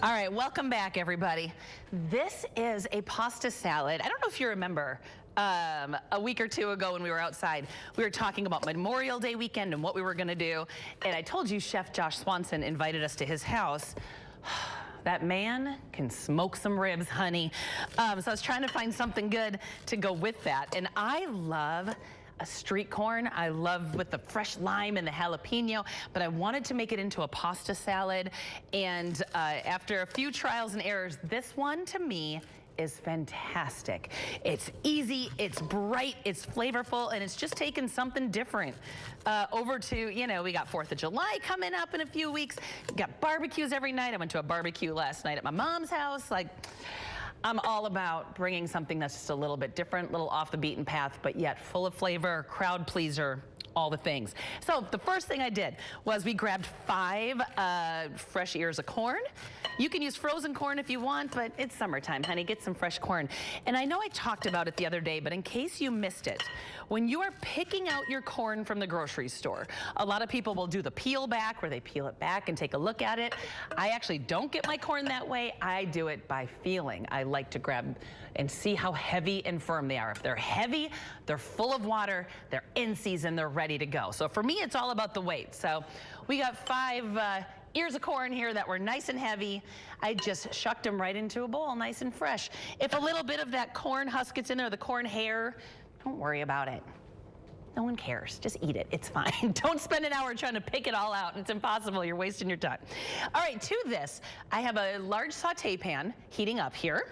All right, welcome back, everybody. This is a pasta salad. I don't know if you remember a week or two ago when we were outside, we were talking about Memorial Day weekend and what we were going to do. And I told you Chef Josh Swanson invited us to his house. That man can smoke some ribs, honey. So I was trying to find something good to go with that. And I love a street corn. I love with the fresh lime and the jalapeno, but I wanted to make it into a pasta salad. And after a few trials and errors, this one to me is fantastic. It's easy, it's bright, it's flavorful, and it's just taken something different over to, you know, we got 4th of July coming up in a few weeks. We got barbecues every night. I went to a barbecue last night at my mom's house. Like, I'm all about bringing something that's just a little bit different, a little off the beaten path, but yet full of flavor, crowd pleaser, all the things. So the first thing I did was we grabbed 5 fresh ears of corn. You can use frozen corn if you want, but it's summertime, honey. Get some fresh corn. And I know I talked about it the other day, but in case you missed it, when you are picking out your corn from the grocery store, a lot of people will do the peel back, where they peel it back and take a look at it. I actually don't get my corn that way. I do it by feeling. I like to grab and see how heavy and firm they are. If they're heavy, they're full of water, they're in season, they're ready to go. So for me, it's all about the weight. So we got 5 ears of corn here that were nice and heavy. I just shucked them right into a bowl, nice and fresh. If a little bit of that corn husk gets in there, the corn hair, don't worry about it. No one cares. Just eat it. It's fine. Don't spend an hour trying to pick it all out. It's impossible. You're wasting your time. All right, to this, I have a large saute pan heating up here.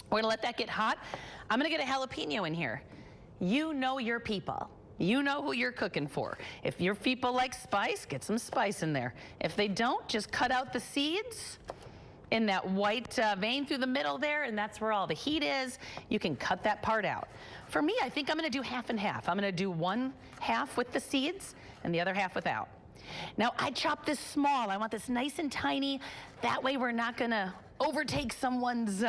We're going to let that get hot. I'm going to get a jalapeno in here. You know your people. You know who you're cooking for. If your people like spice, get some spice in there. If they don't, just cut out the seeds in that white vein through the middle there, and that's where all the heat is. You can cut that part out. For me, I think I'm going to do half and half. I'm going to do 1/2 with the seeds and the other half without. Now, I chopped this small. I want this nice and tiny. That way we're not going to overtake someone's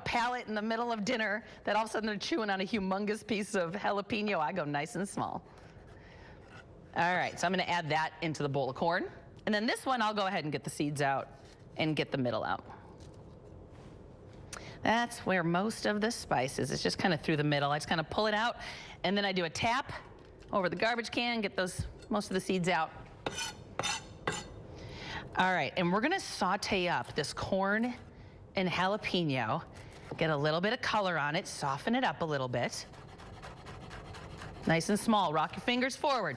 palate in the middle of dinner that all of a sudden they're chewing on a humongous piece of jalapeno. I go nice and small. All right, so I'm going to add that into the bowl of corn. And then this one, I'll go ahead and get the seeds out and get the middle out. That's where most of the spice is. It's just kind of through the middle. I just kind of pull it out, and then I do a tap over the garbage can, get most of the seeds out. All right, and we're going to saute up this corn and jalapeno, get a little bit of color on it, soften it up a little bit. Nice and small. Rock your fingers forward.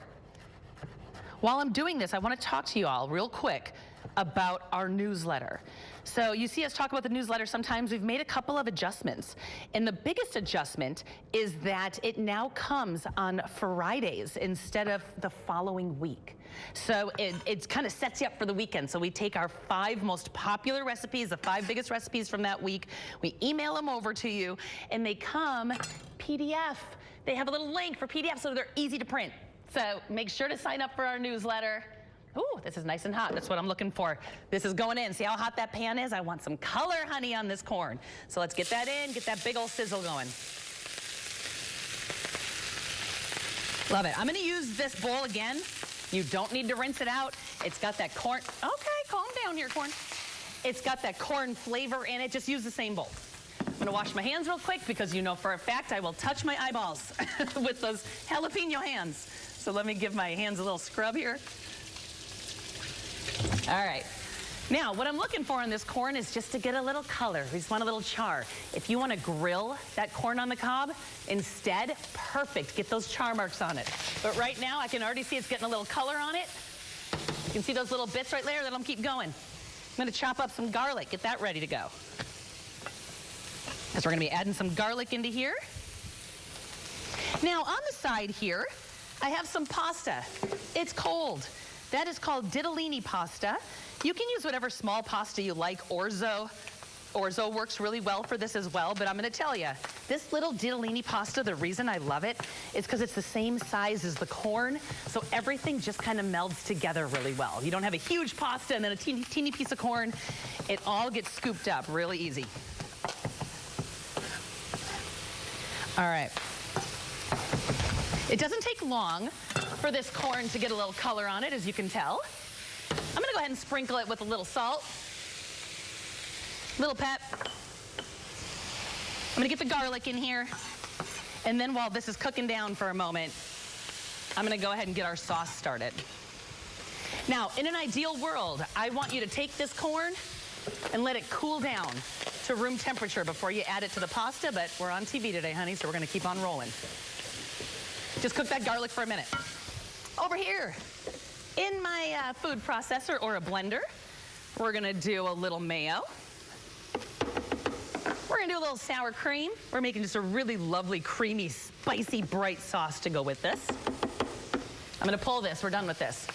While I'm doing this, I want to talk to you all real quick about our newsletter. So you see us talk about the newsletter sometimes. We've made a couple of adjustments. And the biggest adjustment is that it now comes on Fridays instead of the following week. So it kind of sets you up for the weekend. So we take our 5 most popular recipes, the 5 biggest recipes from that week. We email them over to you, and they come PDF. They have a little link for PDF, so they're easy to print. So make sure to sign up for our newsletter. Ooh, this is nice and hot. That's what I'm looking for. This is going in. See how hot that pan is? I want some color, honey, on this corn. So let's get that in, get that big old sizzle going. Love it. I'm going to use this bowl again. You don't need to rinse it out. It's got that corn. Okay, calm down here, corn. It's got that corn flavor in it. Just use the same bowl. I'm going to wash my hands real quick because you know for a fact I will touch my eyeballs with those jalapeno hands. So let me give my hands a little scrub here. All right. Now, what I'm looking for in this corn is just to get a little color. We just want a little char. If you want to grill that corn on the cob instead, perfect. Get those char marks on it. But right now, I can already see it's getting a little color on it. You can see those little bits right there. That'll keep going. I'm going to chop up some garlic. Get that ready to go. Because we're going to be adding some garlic into here. Now, on the side here, I have some pasta. It's cold. That is called ditalini pasta. You can use whatever small pasta you like. Orzo works really well for this as well, but I'm going to tell you, this little ditalini pasta, the reason I love it is because it's the same size as the corn, so everything just kind of melds together really well. You don't have a huge pasta and then a teeny piece of corn. It all gets scooped up really easy. All right. It doesn't take long for this corn to get a little color on it, as you can tell. I'm going to go ahead and sprinkle it with a little salt. Little pep. I'm gonna get the garlic in here. And then while this is cooking down for a moment, I'm gonna go ahead and get our sauce started. Now, in an ideal world, I want you to take this corn and let it cool down to room temperature before you add it to the pasta, but we're on TV today, honey, so we're gonna keep on rolling. Just cook that garlic for a minute. Over here, in my food processor or a blender, we're gonna do a little mayo. We're gonna do a little sour cream. We're making just a really lovely, creamy, spicy, bright sauce to go with this. I'm gonna pull this, we're done with this.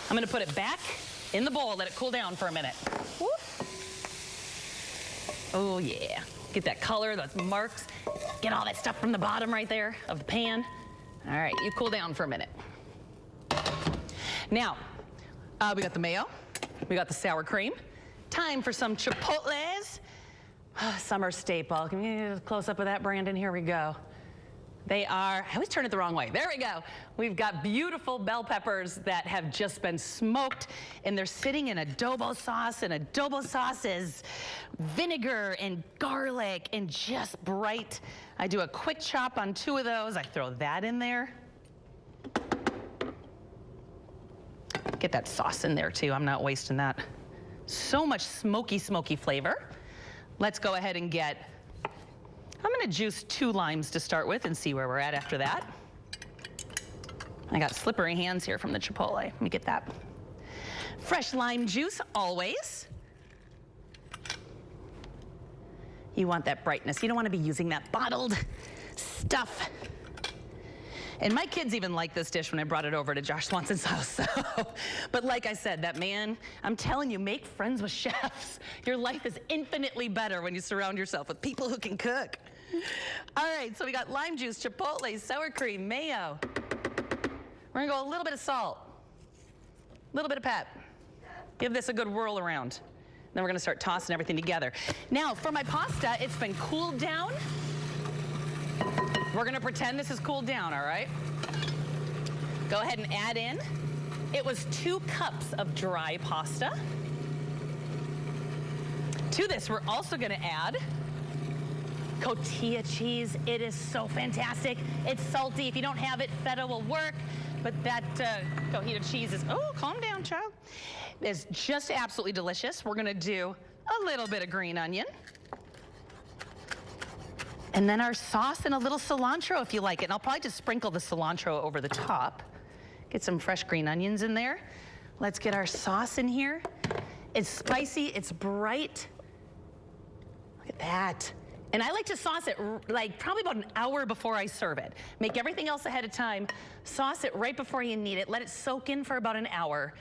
I'm gonna put it back in the bowl, let it cool down for a minute. Woo. Oh yeah, get that color, those marks. Get all that stuff from the bottom right there of the pan. All right, you cool down for a minute. Now, we got the mayo, we got the sour cream. Time for some chipotles. Summer staple. Can you get a close up of that, Brandon? Here we go. They are, I always turn it the wrong way. There we go. We've got beautiful bell peppers that have just been smoked, and they're sitting in adobo sauce, and adobo sauce is vinegar and garlic and just bright. I do a quick chop on 2 of those. I throw that in there. Get that sauce in there too. I'm not wasting that. So much smoky, smoky flavor. Let's go ahead and get, I'm gonna juice 2 limes to start with and see where we're at after that. I got slippery hands here from the chipotle. Let me get that. Fresh lime juice, always. You want that brightness. You don't want to be using that bottled stuff. And my kids even like this dish when I brought it over to Josh Swanson's house. So. But like I said, that man, I'm telling you, make friends with chefs. Your life is infinitely better when you surround yourself with people who can cook. All right, so we got lime juice, chipotle, sour cream, mayo. We're gonna go a little bit of salt, a little bit of pep. Give this a good whirl around. Then we're gonna start tossing everything together. Now, for my pasta, it's been cooled down. We're gonna pretend this is cooled down, all right? Go ahead and add in. It was 2 cups of dry pasta. To this, we're also gonna add cotija cheese. It is so fantastic. It's salty. If you don't have it, feta will work. But that cotija cheese is, oh, calm down, child. It's just absolutely delicious. We're gonna do a little bit of green onion. And then our sauce and a little cilantro if you like it. And I'll probably just sprinkle the cilantro over the top. Get some fresh green onions in there. Let's get our sauce in here. It's spicy, it's bright. Look at that. And I like to sauce it like probably about an hour before I serve it. Make everything else ahead of time. Sauce it right before you need it. Let it soak in for about an hour.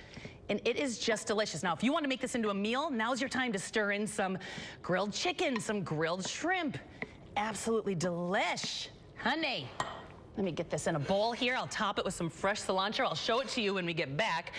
And it is just delicious. Now, if you want to make this into a meal, now's your time to stir in some grilled chicken, some grilled shrimp. Absolutely delish. Honey, let me get this in a bowl here. I'll top it with some fresh cilantro. I'll show it to you when we get back.